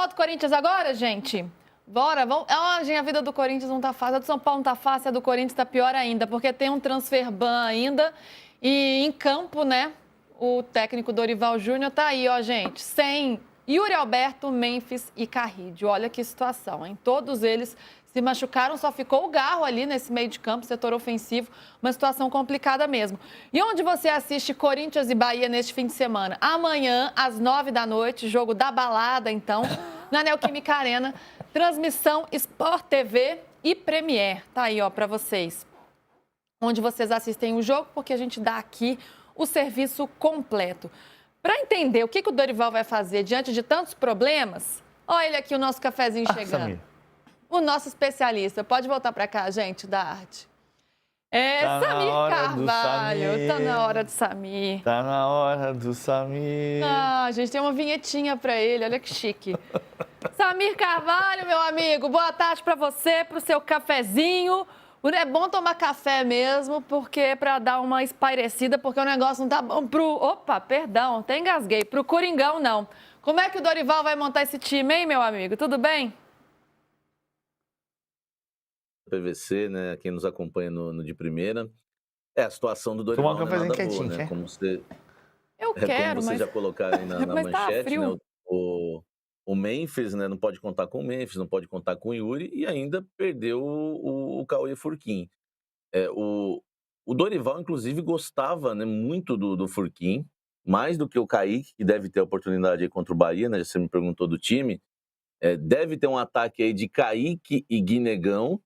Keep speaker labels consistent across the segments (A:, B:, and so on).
A: falar do Corinthians agora, gente? Bora, vamos. Gente, a vida do Corinthians não tá fácil. A do São Paulo não tá fácil, a do Corinthians tá pior ainda, porque tem um transfer ban ainda. E em campo, né? O técnico Dorival Júnior tá aí, ó, gente. Sem Yuri Alberto, Memphis e Carrídio. Olha que situação, hein? Todos eles se machucaram, só ficou o Garro ali nesse meio de campo, setor ofensivo. Uma situação complicada mesmo. E onde você assiste Corinthians e Bahia neste fim de semana? Amanhã, às 9h, jogo da balada, então, na Neoquímica Arena. Transmissão Sport TV e Premiere. Tá aí, ó, pra vocês. Onde vocês assistem o jogo, porque a gente dá aqui o serviço completo. Para entender o que o Dorival vai fazer diante de tantos problemas, olha ele aqui, o nosso cafezinho chegando.
B: Samir.
A: O nosso especialista. Pode voltar para cá, gente, da arte.
B: Tá
A: Samir Carvalho. Tá na hora do Samir.
B: Tá na hora do Samir.
A: Ah, gente, tem uma vinhetinha para ele. Olha que chique. Samir Carvalho, meu amigo, boa tarde para você, para o seu cafezinho. É bom tomar café mesmo, porque para dar uma espairecida, porque o negócio não tá bom Opa, perdão, até engasguei. Pro Coringão, não. Como é que o Dorival vai montar esse time, hein, meu amigo? Tudo bem?
C: PVC, né? Quem nos acompanha no de primeira. A situação do Dorival
B: Toma um
C: não é nada
B: cafezinho
C: boa,
B: quentinho,
C: né?
B: quer?
A: Eu quero,
C: como vocês
A: mas...
C: já colocaram aí na
A: Mas tá
C: manchete,
A: frio.
C: né? O Memphis, né? Não pode contar com o Memphis, não pode contar com o Yuri e ainda perdeu o Cauê Furquim. O Dorival, inclusive, gostava, né, muito do Furquim, mais do que o Kaique, que deve ter a oportunidade aí contra o Bahia, né? Você me perguntou do time. Deve ter um ataque aí de Kaique e Guinegão,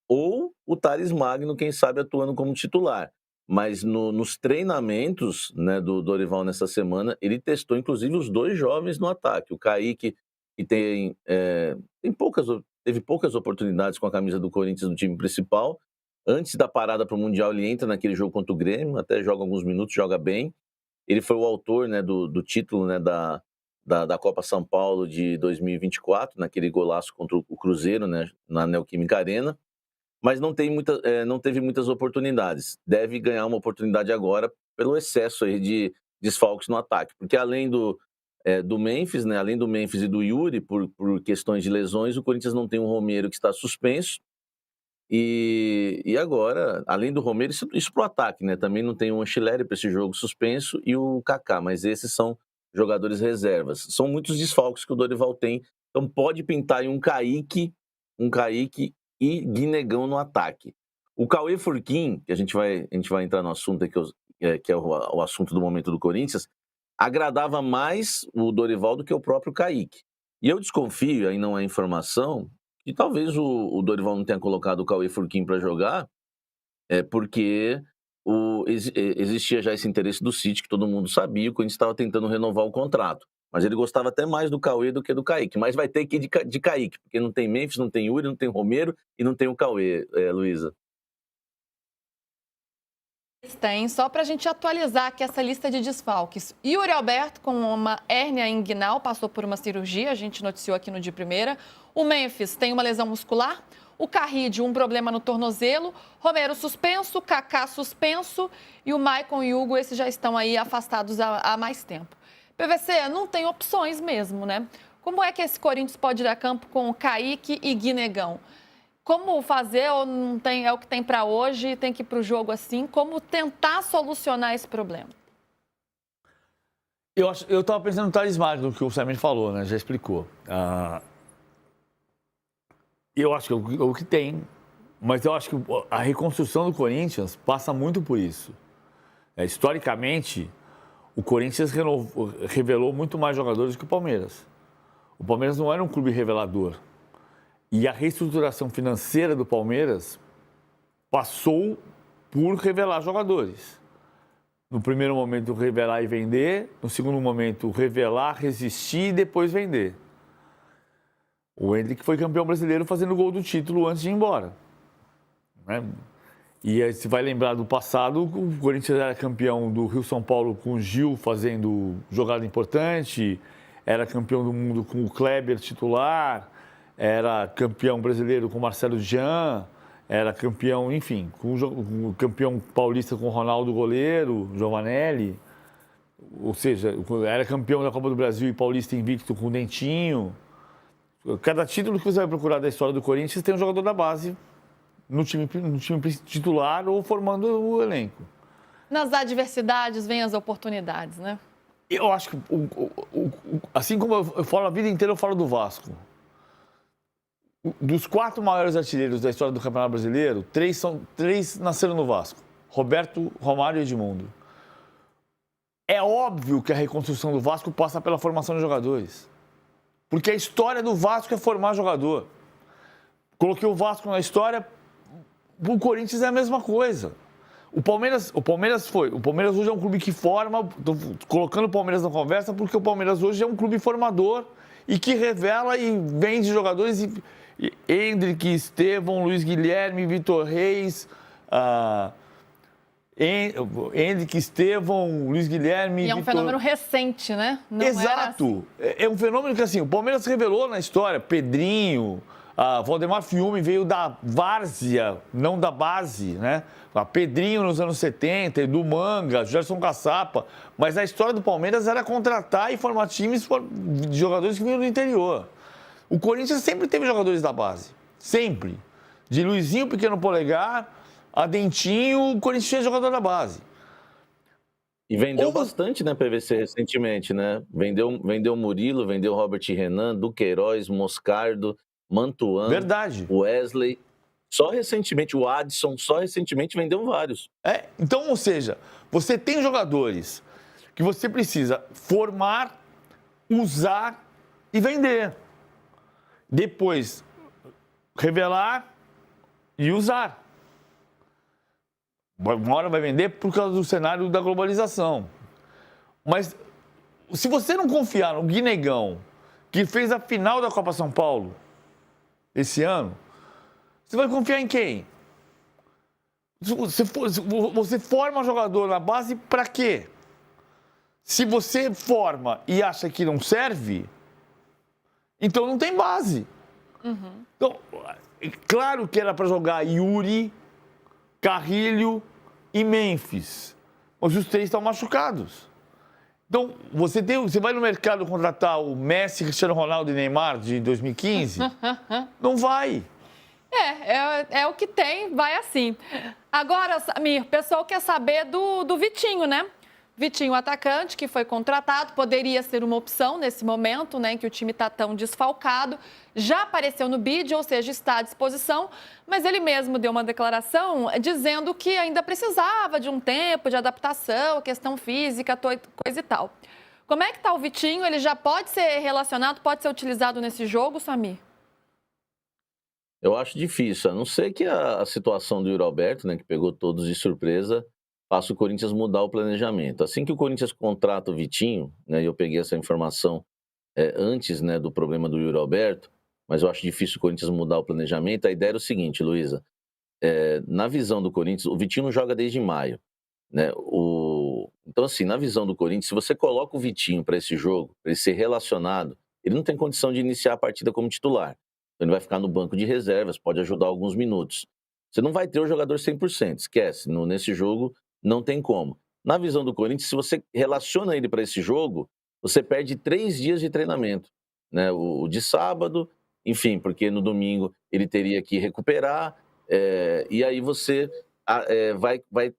C: ou o Thales Magno, quem sabe, atuando como titular. Mas nos treinamentos, né, do Dorival nessa semana, ele testou, inclusive, os dois jovens no ataque. O Kaique, que teve poucas oportunidades com a camisa do Corinthians no time principal. Antes da parada para o Mundial, ele entra naquele jogo contra o Grêmio, até joga alguns minutos, joga bem. Ele foi o autor, né, do título, né, da Copa São Paulo de 2024, naquele golaço contra o Cruzeiro, né, na Neoquímica Arena. Mas não teve muitas oportunidades. Deve ganhar uma oportunidade agora pelo excesso aí de desfalques no ataque. Porque além do Memphis, né, além do Memphis e do Yuri, por questões de lesões, o Corinthians não tem um Romero que está suspenso. E agora, além do Romero, isso pro ataque, né? Também não tem o Anchileri para esse jogo suspenso e o Kaká, mas esses são jogadores reservas. São muitos desfalques que o Dorival tem. Então pode pintar aí um Kaique e Guinegão no ataque. O Cauê Furquim, que a gente vai entrar no assunto aqui, que é o assunto do momento do Corinthians, agradava mais o Dorival do que o próprio Kaique. E eu desconfio, aí não é informação, que talvez o Dorival não tenha colocado o Cauê Furquim para jogar, porque existia já esse interesse do City, que todo mundo sabia, o Corinthians estava tentando renovar o contrato. Mas ele gostava até mais do Cauê do que do Kaique. Mas vai ter que ir de Kaique, porque não tem Memphis, não tem Yuri, não tem Romero e não tem o Cauê, Luísa.
A: Tem, só para a gente atualizar aqui essa lista de desfalques. Yuri Alberto, com uma hérnia inguinal, passou por uma cirurgia, a gente noticiou aqui no de primeira. O Memphis tem uma lesão muscular. O Carrídio, um problema no tornozelo. Romero suspenso, Kaká suspenso. E o Maicon e o Hugo, esses já estão aí afastados há mais tempo. PVC, não tem opções mesmo, né? Como é que esse Corinthians pode ir a campo com Kaique e Guinegão? Como fazer ou não tem, é o que tem para hoje, tem que ir para o jogo assim? Como tentar solucionar esse problema?
B: Eu estava pensando no Thales Magno, que o Samir falou, né? Já explicou. Eu acho que é o que tem, mas eu acho que a reconstrução do Corinthians passa muito por isso. Historicamente, o Corinthians revelou muito mais jogadores que o Palmeiras. O Palmeiras não era um clube revelador. E a reestruturação financeira do Palmeiras passou por revelar jogadores. No primeiro momento, revelar e vender. No segundo momento, revelar, resistir e depois vender. O Endrick foi campeão brasileiro fazendo gol do título antes de ir embora. Né? E aí, você vai lembrar do passado, o Corinthians era campeão do Rio-São Paulo com o Gil fazendo jogada importante, era campeão do mundo com o Kleber titular, era campeão brasileiro com o Marcelo Jean, era campeão, enfim, com o campeão paulista com o Ronaldo goleiro, Giovanelli, ou seja, era campeão da Copa do Brasil e paulista invicto com o Dentinho. Cada título que você vai procurar da história do Corinthians tem um jogador da base no time titular ou formando o elenco.
A: Nas adversidades vêm as oportunidades, né?
B: Eu acho que, assim como eu falo a vida inteira, eu falo do Vasco. Dos 4 maiores artilheiros da história do Campeonato Brasileiro, 3 nasceram no Vasco. Roberto, Romário e Edmundo. É óbvio que a reconstrução do Vasco passa pela formação de jogadores. Porque a história do Vasco é formar jogador. Coloquei o Vasco na história, o Corinthians é a mesma coisa. O Palmeiras hoje é um clube que forma, estou colocando o Palmeiras na conversa, porque o Palmeiras hoje é um clube formador e que revela e vende jogadores. Hendrick, Estevão, Luiz Guilherme, Vitor Reis, Hendrick, Estevão, Luiz Guilherme...
A: E é um fenômeno recente, né? Não
B: Exato. Assim. É um fenômeno que, assim, o Palmeiras revelou na história. Pedrinho, Valdemar Fiume veio da várzea, não da base, né? Pedrinho nos anos 70, Edu Manga, Gerson Caçapa. Mas a história do Palmeiras era contratar e formar times de jogadores que vinham do interior. O Corinthians sempre teve jogadores da base. Sempre. De Luizinho Pequeno Polegar a Dentinho, o Corinthians tinha jogador da base.
C: E vendeu bastante, né, PVC, recentemente, né? Vendeu Murilo, vendeu Robert Renan, Duqueiroz, Moscardo, Mantuan,
B: verdade.
C: Wesley. Só recentemente, o Adson, só recentemente vendeu vários.
B: Então, ou seja, você tem jogadores que você precisa formar, usar e vender. Depois, revelar e usar. Uma hora vai vender por causa do cenário da globalização. Mas se você não confiar no Guinegão, que fez a final da Copa São Paulo esse ano, você vai confiar em quem? Você forma jogador na base para quê? Se você forma e acha que não serve, então não tem base.
A: Uhum.
B: Então, claro que era para jogar Yuri, Carrilho e Memphis, mas os 3 estão machucados. Então, você vai no mercado contratar o Messi, Cristiano Ronaldo e Neymar de 2015? Não vai.
A: É o que tem, vai assim. Agora, Samir, o pessoal quer saber do Vitinho, né? Vitinho, atacante, que foi contratado, poderia ser uma opção nesse momento, né, em que o time está tão desfalcado. Já apareceu no bid, ou seja, está à disposição, mas ele mesmo deu uma declaração dizendo que ainda precisava de um tempo de adaptação, questão física, coisa e tal. Como é que está o Vitinho? Ele já pode ser relacionado, pode ser utilizado nesse jogo, Samir?
C: Eu acho difícil, a não ser que a situação do Yuri Alberto, né, que pegou todos de surpresa, faça o Corinthians mudar o planejamento. Assim que o Corinthians contrata o Vitinho, né, e eu peguei essa informação antes, né, do problema do Yuri Alberto, mas eu acho difícil o Corinthians mudar o planejamento. A ideia era o seguinte, Luísa, na visão do Corinthians, o Vitinho não joga desde maio, né? Então, assim, na visão do Corinthians, se você coloca o Vitinho para esse jogo, para ele ser relacionado, ele não tem condição de iniciar a partida como titular. Então, ele vai ficar no banco de reservas, pode ajudar alguns minutos. Você não vai ter o jogador 100%, esquece. Nesse jogo, não tem como. Na visão do Corinthians, se você relaciona ele para esse jogo, você perde 3 dias de treinamento, né? O de sábado, enfim, porque no domingo ele teria que recuperar, e aí você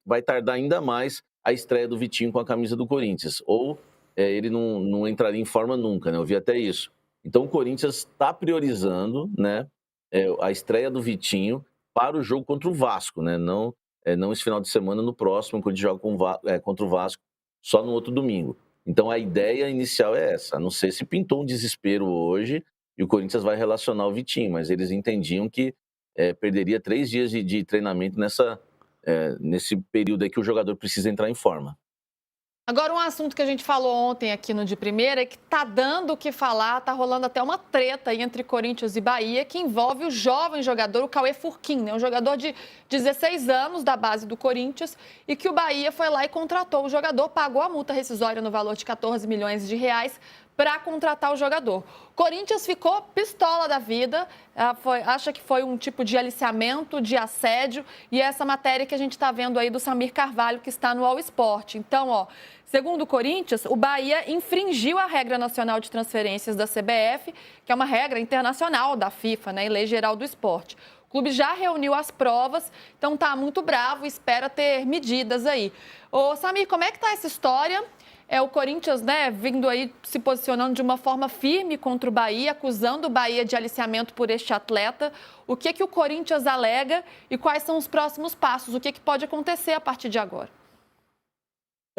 C: vai tardar ainda mais a estreia do Vitinho com a camisa do Corinthians. Ou ele não entraria em forma nunca, né? Eu vi até isso. Então o Corinthians está priorizando, né, a estreia do Vitinho para o jogo contra o Vasco, né? Não esse final de semana, no próximo, quando a gente joga contra o Vasco, só no outro domingo. Então, a ideia inicial é essa. A não sei se pintou um desespero hoje e o Corinthians vai relacionar o Vitinho, mas eles entendiam que perderia 3 dias de treinamento nesse período aí que o jogador precisa entrar em forma.
A: Agora, um assunto que a gente falou ontem aqui no De Primeira é que tá dando o que falar, tá rolando até uma treta aí entre Corinthians e Bahia, que envolve o jovem jogador, o Cauê Furquim, né? Um jogador de 16 anos da base do Corinthians, e que o Bahia foi lá e contratou o jogador, pagou a multa rescisória no valor de 14 milhões de reais para contratar o jogador. Corinthians ficou pistola da vida, acha que foi um tipo de aliciamento, de assédio, e essa matéria que a gente está vendo aí do Samir Carvalho, que está no All Sport. Então, segundo o Corinthians, o Bahia infringiu a regra nacional de transferências da CBF, que é uma regra internacional da FIFA, né, e Lei Geral do Esporte. O clube já reuniu as provas, então está muito bravo e espera ter medidas aí. Ô, Samir, como é que está essa história? O Corinthians, né, vindo aí, se posicionando de uma forma firme contra o Bahia, acusando o Bahia de aliciamento por este atleta. O que o Corinthians alega e quais são os próximos passos? O que pode acontecer a partir de agora?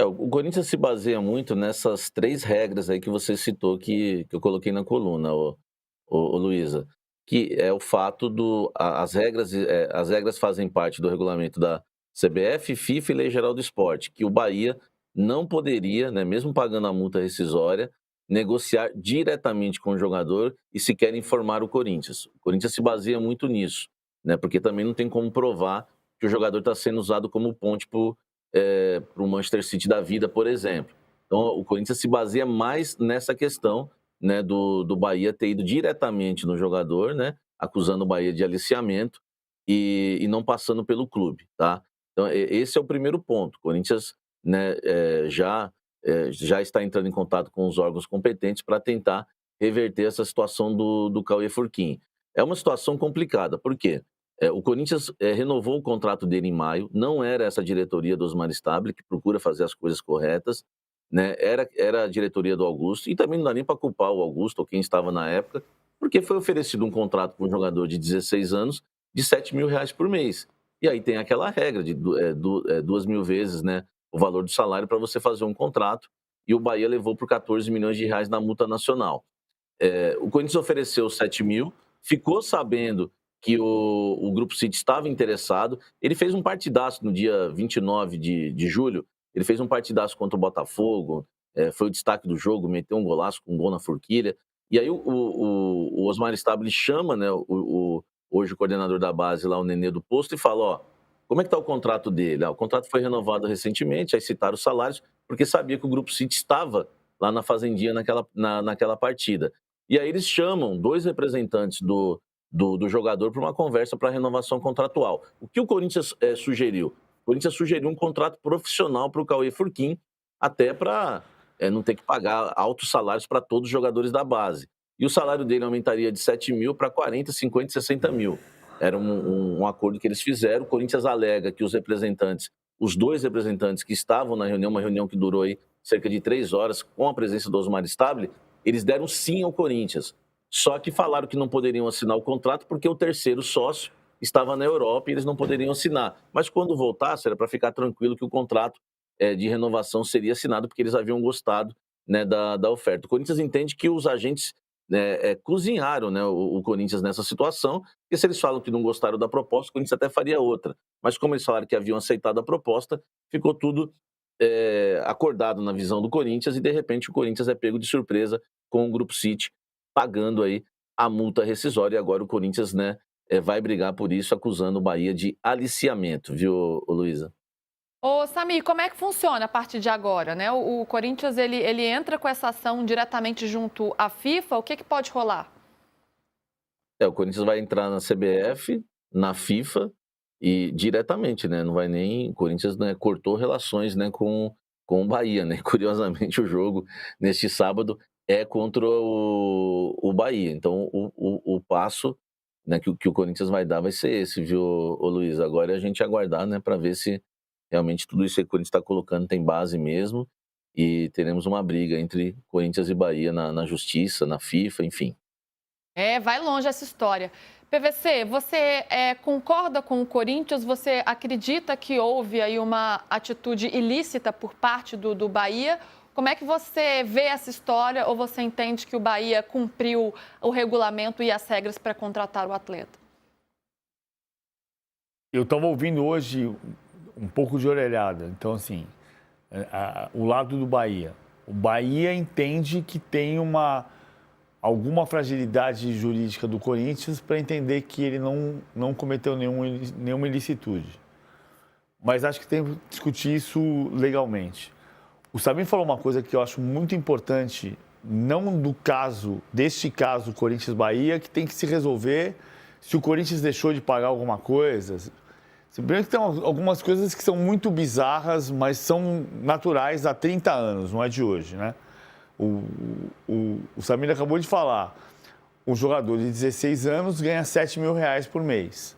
C: O Corinthians se baseia muito nessas 3 regras aí que você citou, que eu coloquei na coluna, Luísa, que é o fato as regras fazem parte do regulamento da CBF, FIFA e Lei Geral do Esporte, que o Bahia não poderia, né, mesmo pagando a multa rescisória, negociar diretamente com o jogador e sequer informar o Corinthians. O Corinthians se baseia muito nisso, né, porque também não tem como provar que o jogador está sendo usado como ponte para o Manchester City da vida, por exemplo. Então, o Corinthians se baseia mais nessa questão, né, do Bahia ter ido diretamente no jogador, né, acusando o Bahia de aliciamento e não passando pelo clube, tá? Então, esse é o primeiro ponto. O Corinthians, né, já está entrando em contato com os órgãos competentes para tentar reverter essa situação do Cauê Furquim. É uma situação complicada, por quê? O Corinthians renovou o contrato dele em maio, não era essa diretoria do Osmar Stabile, que procura fazer as coisas corretas, né? Era a diretoria do Augusto, e também não dá nem para culpar o Augusto ou quem estava na época, porque foi oferecido um contrato com um jogador de 16 anos de R$7 mil por mês. E aí tem aquela regra de 2.000 vezes, né, o valor do salário para você fazer um contrato, e o Bahia levou por R$14 milhões na multa nacional. O Corinthians ofereceu 7 mil, ficou sabendo que o Grupo City estava interessado, ele fez um partidaço no dia 29 de julho, ele fez um partidaço contra o Botafogo, foi o destaque do jogo, meteu um golaço com um gol na forquilha, e aí o Osmar Stabile chama, né, hoje o coordenador da base lá, o Nenê do Posto, e fala, como é que está o contrato dele? O contrato foi renovado recentemente, aí citaram os salários, porque sabia que o Grupo City estava lá na Fazendinha naquela partida. E aí eles chamam 2 representantes do jogador para uma conversa para renovação contratual. O que o Corinthians sugeriu? O Corinthians sugeriu um contrato profissional para o Cauê Furquim, até para não ter que pagar altos salários para todos os jogadores da base. E o salário dele aumentaria de 7 mil para 40, 50 e 60 mil. Era um acordo que eles fizeram. O Corinthians alega que os 2 representantes que estavam na reunião, uma reunião que durou aí cerca de 3 horas, com a presença do Osmar Stabile, eles deram sim ao Corinthians. Só que falaram que não poderiam assinar o contrato porque o terceiro sócio estava na Europa e eles não poderiam assinar. Mas quando voltasse, era para ficar tranquilo que o contrato de renovação seria assinado, porque eles haviam gostado, né, da oferta. O Corinthians entende que os agentes cozinharam, né, o Corinthians nessa situação, porque se eles falam que não gostaram da proposta, o Corinthians até faria outra. Mas como eles falaram que haviam aceitado a proposta, ficou tudo acordado na visão do Corinthians e, de repente, o Corinthians é pego de surpresa com o Grupo City pagando aí a multa rescisória. E agora o Corinthians, né, vai brigar por isso, acusando o Bahia de aliciamento, viu, Luísa?
A: Ô, Samir, como é que funciona a partir de agora, né? O Corinthians, ele entra com essa ação diretamente junto à FIFA, o que pode rolar?
C: O Corinthians vai entrar na CBF, na FIFA e diretamente, né? Não vai nem... O Corinthians, né, cortou relações, né, com o Bahia, né? Curiosamente, o jogo neste sábado é contra o Bahia. Então, o passo, né, que o Corinthians vai dar vai ser esse, viu, Luiz? Agora é a gente aguardar, né, para ver se realmente tudo isso que o Corinthians está colocando tem base mesmo e teremos uma briga entre Corinthians e Bahia na Justiça, na FIFA, enfim.
A: Vai longe essa história. PVC, você concorda com o Corinthians? Você acredita que houve aí uma atitude ilícita por parte do Bahia? Como é que você vê essa história ou você entende que o Bahia cumpriu o regulamento e as regras para contratar o atleta?
B: Eu estava ouvindo hoje um pouco de orelhada. Então, assim, o lado do Bahia. O Bahia entende que tem alguma fragilidade jurídica do Corinthians para entender que ele não cometeu nenhuma ilicitude. Mas acho que tem que discutir isso legalmente. O Samir falou uma coisa que eu acho muito importante não deste caso Corinthians-Bahia, que tem que se resolver se o Corinthians deixou de pagar alguma coisa. Primeiro que tem algumas coisas que são muito bizarras, mas são naturais há 30 anos, não é de hoje, né? O Samir acabou de falar, um jogador de 16 anos ganha R$7 mil por mês.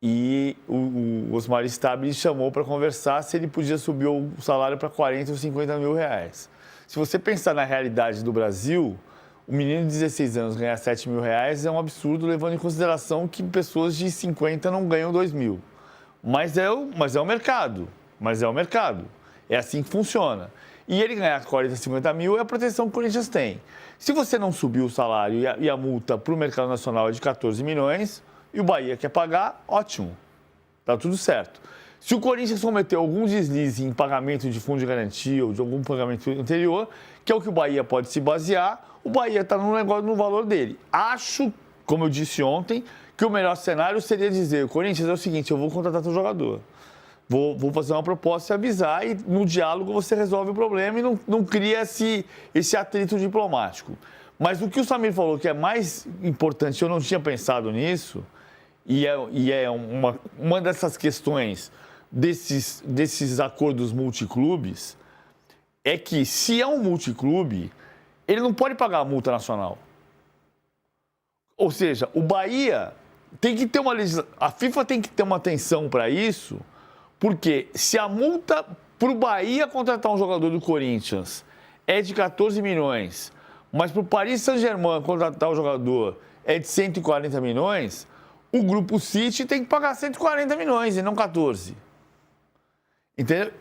B: E o Osmar Stabile chamou para conversar se ele podia subir o salário para 40 ou 50 mil reais. Se você pensar na realidade do Brasil, o menino de 16 anos ganhar R$7 mil é um absurdo, levando em consideração que pessoas de 50 não ganham 2 mil. Mas é o mercado. É assim que funciona. E ele ganhar 40, 50 mil é a proteção que o Corinthians tem. Se você não subir o salário e a multa para o mercado nacional é de 14 milhões e o Bahia quer pagar, ótimo. Tá tudo certo. Se o Corinthians cometeu algum deslize em pagamento de fundo de garantia ou de algum pagamento anterior, que é o que o Bahia pode se basear, o Bahia está no valor dele. Acho, como eu disse ontem, que o melhor cenário seria dizer, Corinthians, é o seguinte, eu vou contratar teu jogador. Vou fazer uma proposta e avisar, e no diálogo você resolve o problema e não cria esse atrito diplomático. Mas o que o Samir falou que é mais importante, eu não tinha pensado nisso, e é uma dessas questões desses acordos multiclubes, é que se é um multiclube, ele não pode pagar a multa nacional. Ou seja, o Bahia tem que ter a FIFA tem que ter uma atenção para isso, porque se a multa para o Bahia contratar um jogador do Corinthians é de 14 milhões, mas para o Paris Saint-Germain contratar o jogador é de 140 milhões, o Grupo City tem que pagar 140 milhões e não 14. Entendeu?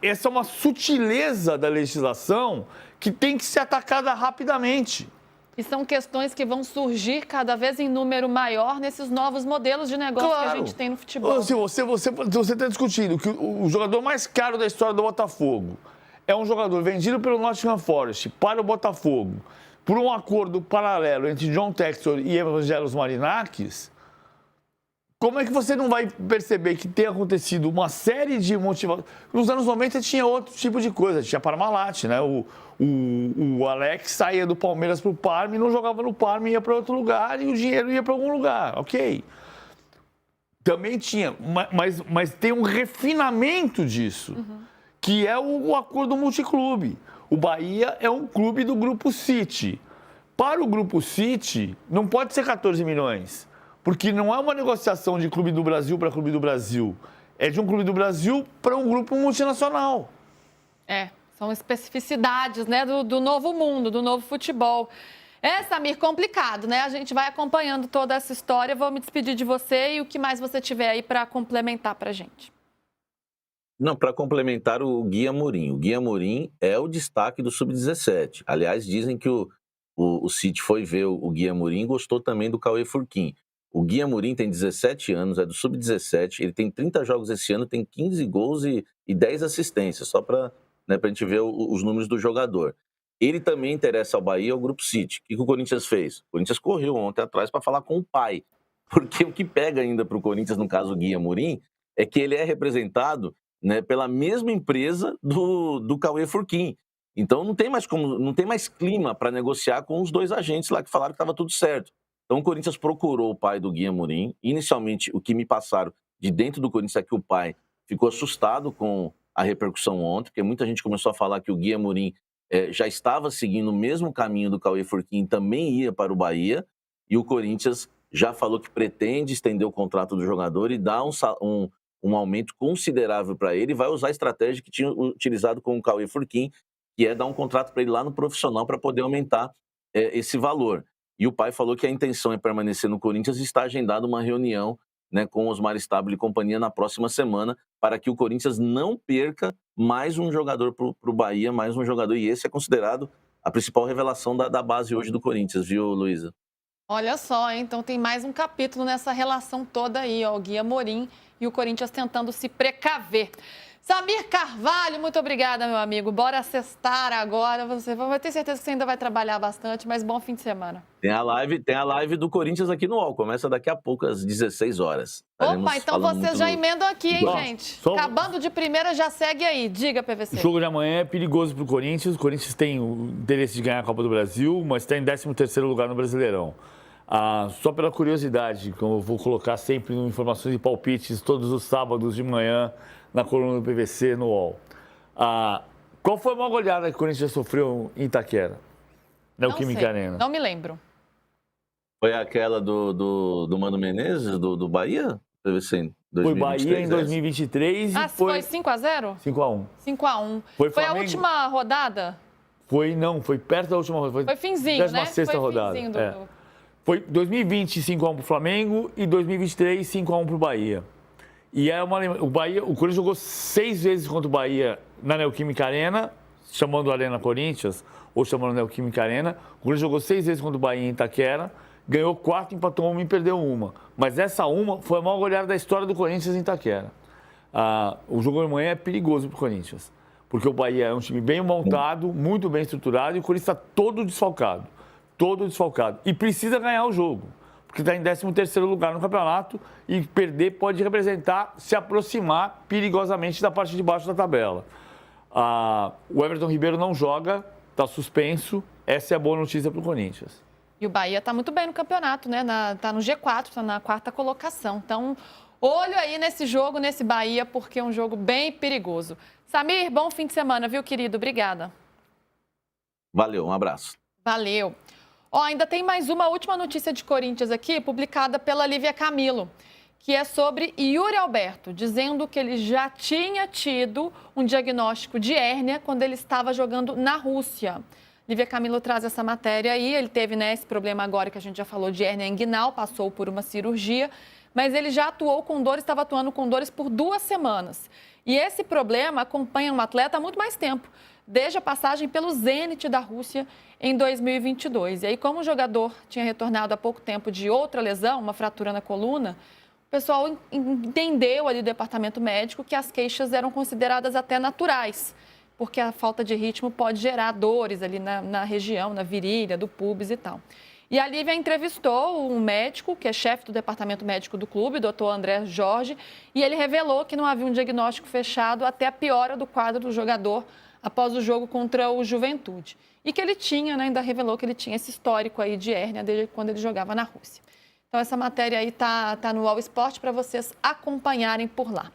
B: Essa é uma sutileza da legislação que tem que ser atacada rapidamente.
A: E são questões que vão surgir cada vez em número maior nesses novos modelos de negócio que a gente tem no futebol.
B: Se você está discutindo que o jogador mais caro da história do Botafogo é um jogador vendido pelo Nottingham Forest para o Botafogo por um acordo paralelo entre John Textor e Evangelos Marinakis, como é que você não vai perceber que tem acontecido uma série de motivações? Nos anos 90 tinha outro tipo de coisa, tinha Parmalat, né? O Alex saía do Palmeiras para o Parma e não jogava no Parma, ia para outro lugar e o dinheiro ia para algum lugar, ok. Também tinha, mas tem um refinamento disso, que é o acordo multiclube. O Bahia é um clube do Grupo City. Para o Grupo City, não pode ser 14 milhões. Porque não é uma negociação de clube do Brasil para clube do Brasil. É de um clube do Brasil para um grupo multinacional.
A: São especificidades, né, do novo mundo, do novo futebol. Samir, complicado, né? A gente vai acompanhando toda essa história. Vou me despedir de você e o que mais você tiver aí para complementar para a gente.
C: Não, para complementar o Gui Amorim. O Gui Amorim é o destaque do Sub-17. Aliás, dizem que o City foi ver o Gui Amorim e gostou também do Cauê Furquim. O Gui Amorim tem 17 anos, é do Sub-17, ele tem 30 jogos esse ano, tem 15 gols e 10 assistências, só para a gente ver os números do jogador. Ele também interessa ao Bahia, ao Grupo City. O que o Corinthians fez? O Corinthians correu ontem atrás para falar com o pai, porque o que pega ainda para o Corinthians, no caso do Gui Amorim, é que ele é representado, né, pela mesma empresa do Cauê Furquim. Então não tem mais clima para negociar com os dois agentes lá que falaram que estava tudo certo. Então o Corinthians procurou o pai do Gui Amorim. Inicialmente, o que me passaram de dentro do Corinthians é que o pai ficou assustado com a repercussão ontem, porque muita gente começou a falar que o Gui Amorim já estava seguindo o mesmo caminho do Cauê Furquim, também ia para o Bahia, e o Corinthians já falou que pretende estender o contrato do jogador e dar um aumento considerável para ele, e vai usar a estratégia que tinha utilizado com o Cauê Furquim, que é dar um contrato para ele lá no profissional para poder aumentar esse valor. E o pai falou que a intenção é permanecer no Corinthians e está agendada uma reunião, né, com Osmar Stabile e companhia na próxima semana, para que o Corinthians não perca mais um jogador para o Bahia, mais um jogador. E esse é considerado a principal revelação da base hoje do Corinthians, viu, Luísa?
A: Olha só, hein? Então tem mais um capítulo nessa relação toda aí, ó, o Gui Amorim e o Corinthians tentando se precaver. Samir Carvalho, muito obrigada, meu amigo. Bora sextar agora. Você vai ter certeza que você ainda vai trabalhar bastante, mas bom fim de semana.
C: Tem a live do Corinthians aqui no UOL. Começa daqui a pouco, às 16 horas.
A: Opa, então vocês já emendam aqui, hein,
B: Bom,
A: gente? Acabando de primeira, já segue aí. Diga, PVC.
B: O jogo de amanhã é perigoso para o Corinthians. O Corinthians tem o interesse de ganhar a Copa do Brasil, mas está em 13º lugar no Brasileirão. Só pela curiosidade, que eu vou colocar sempre no Informações e Palpites, todos os sábados de manhã, na coluna do PVC, no UOL. Qual foi a maior goleada que o Corinthians sofreu em Itaquera? Neoquímica Arena.
A: Não me lembro.
C: Foi aquela do Mano Menezes, do Bahia? PVC,
B: Foi Bahia em 2023 e
A: foi 5-0?
B: 5-1.
A: 5-1. Foi a última rodada?
B: Foi perto da última rodada.
A: Foi finzinho, né?
B: 16ª rodada.
A: Finzinho
B: Foi 2020, 5-1 para o Flamengo e 2023, 5-1 para o Bahia. E o Corinthians jogou 6 vezes contra o Bahia na Neoquímica Arena, chamando a Arena Corinthians, ou chamando a Neoquímica Arena. O Corinthians jogou 6 vezes contra o Bahia em Itaquera, ganhou 4, empatou 1 e perdeu 1. Mas essa 1 foi a maior goleada da história do Corinthians em Itaquera. O jogo de amanhã é perigoso para o Corinthians, porque o Bahia é um time bem montado, muito bem estruturado, e o Corinthians está todo desfalcado. E precisa ganhar o jogo, porque está em 13º lugar no campeonato e perder pode representar se aproximar perigosamente da parte de baixo da tabela. O Everton Ribeiro não joga, está suspenso. Essa é a boa notícia para o Corinthians.
A: E o Bahia está muito bem no campeonato, né? Está no G4, está na 4ª colocação. Então, olho aí nesse jogo, nesse Bahia, porque é um jogo bem perigoso. Samir, bom fim de semana, viu, querido? Obrigada.
C: Valeu, um abraço.
A: Valeu. Ainda tem mais uma última notícia de Corinthians aqui, publicada pela Lívia Camilo, que é sobre Yuri Alberto, dizendo que ele já tinha tido um diagnóstico de hérnia quando ele estava jogando na Rússia. Lívia Camilo traz essa matéria aí, ele teve esse problema agora que a gente já falou de hérnia inguinal, passou por uma cirurgia, mas ele já atuou com dores, estava atuando com dores por 2 semanas. E esse problema acompanha um atleta há muito mais tempo, desde a passagem pelo Zenit da Rússia em 2022. E aí, como o jogador tinha retornado há pouco tempo de outra lesão, uma fratura na coluna, o pessoal entendeu ali do departamento médico que as queixas eram consideradas até naturais, porque a falta de ritmo pode gerar dores ali na região, na virilha, do pubis e tal. E a Lívia entrevistou um médico, que é chefe do departamento médico do clube, o doutor André Jorge, e ele revelou que não havia um diagnóstico fechado até a piora do quadro do jogador após o jogo contra o Juventude. E que ele tinha, ainda revelou que ele tinha esse histórico aí de hérnia desde quando ele jogava na Rússia. Então, essa matéria aí tá no UOL Esporte para vocês acompanharem por lá.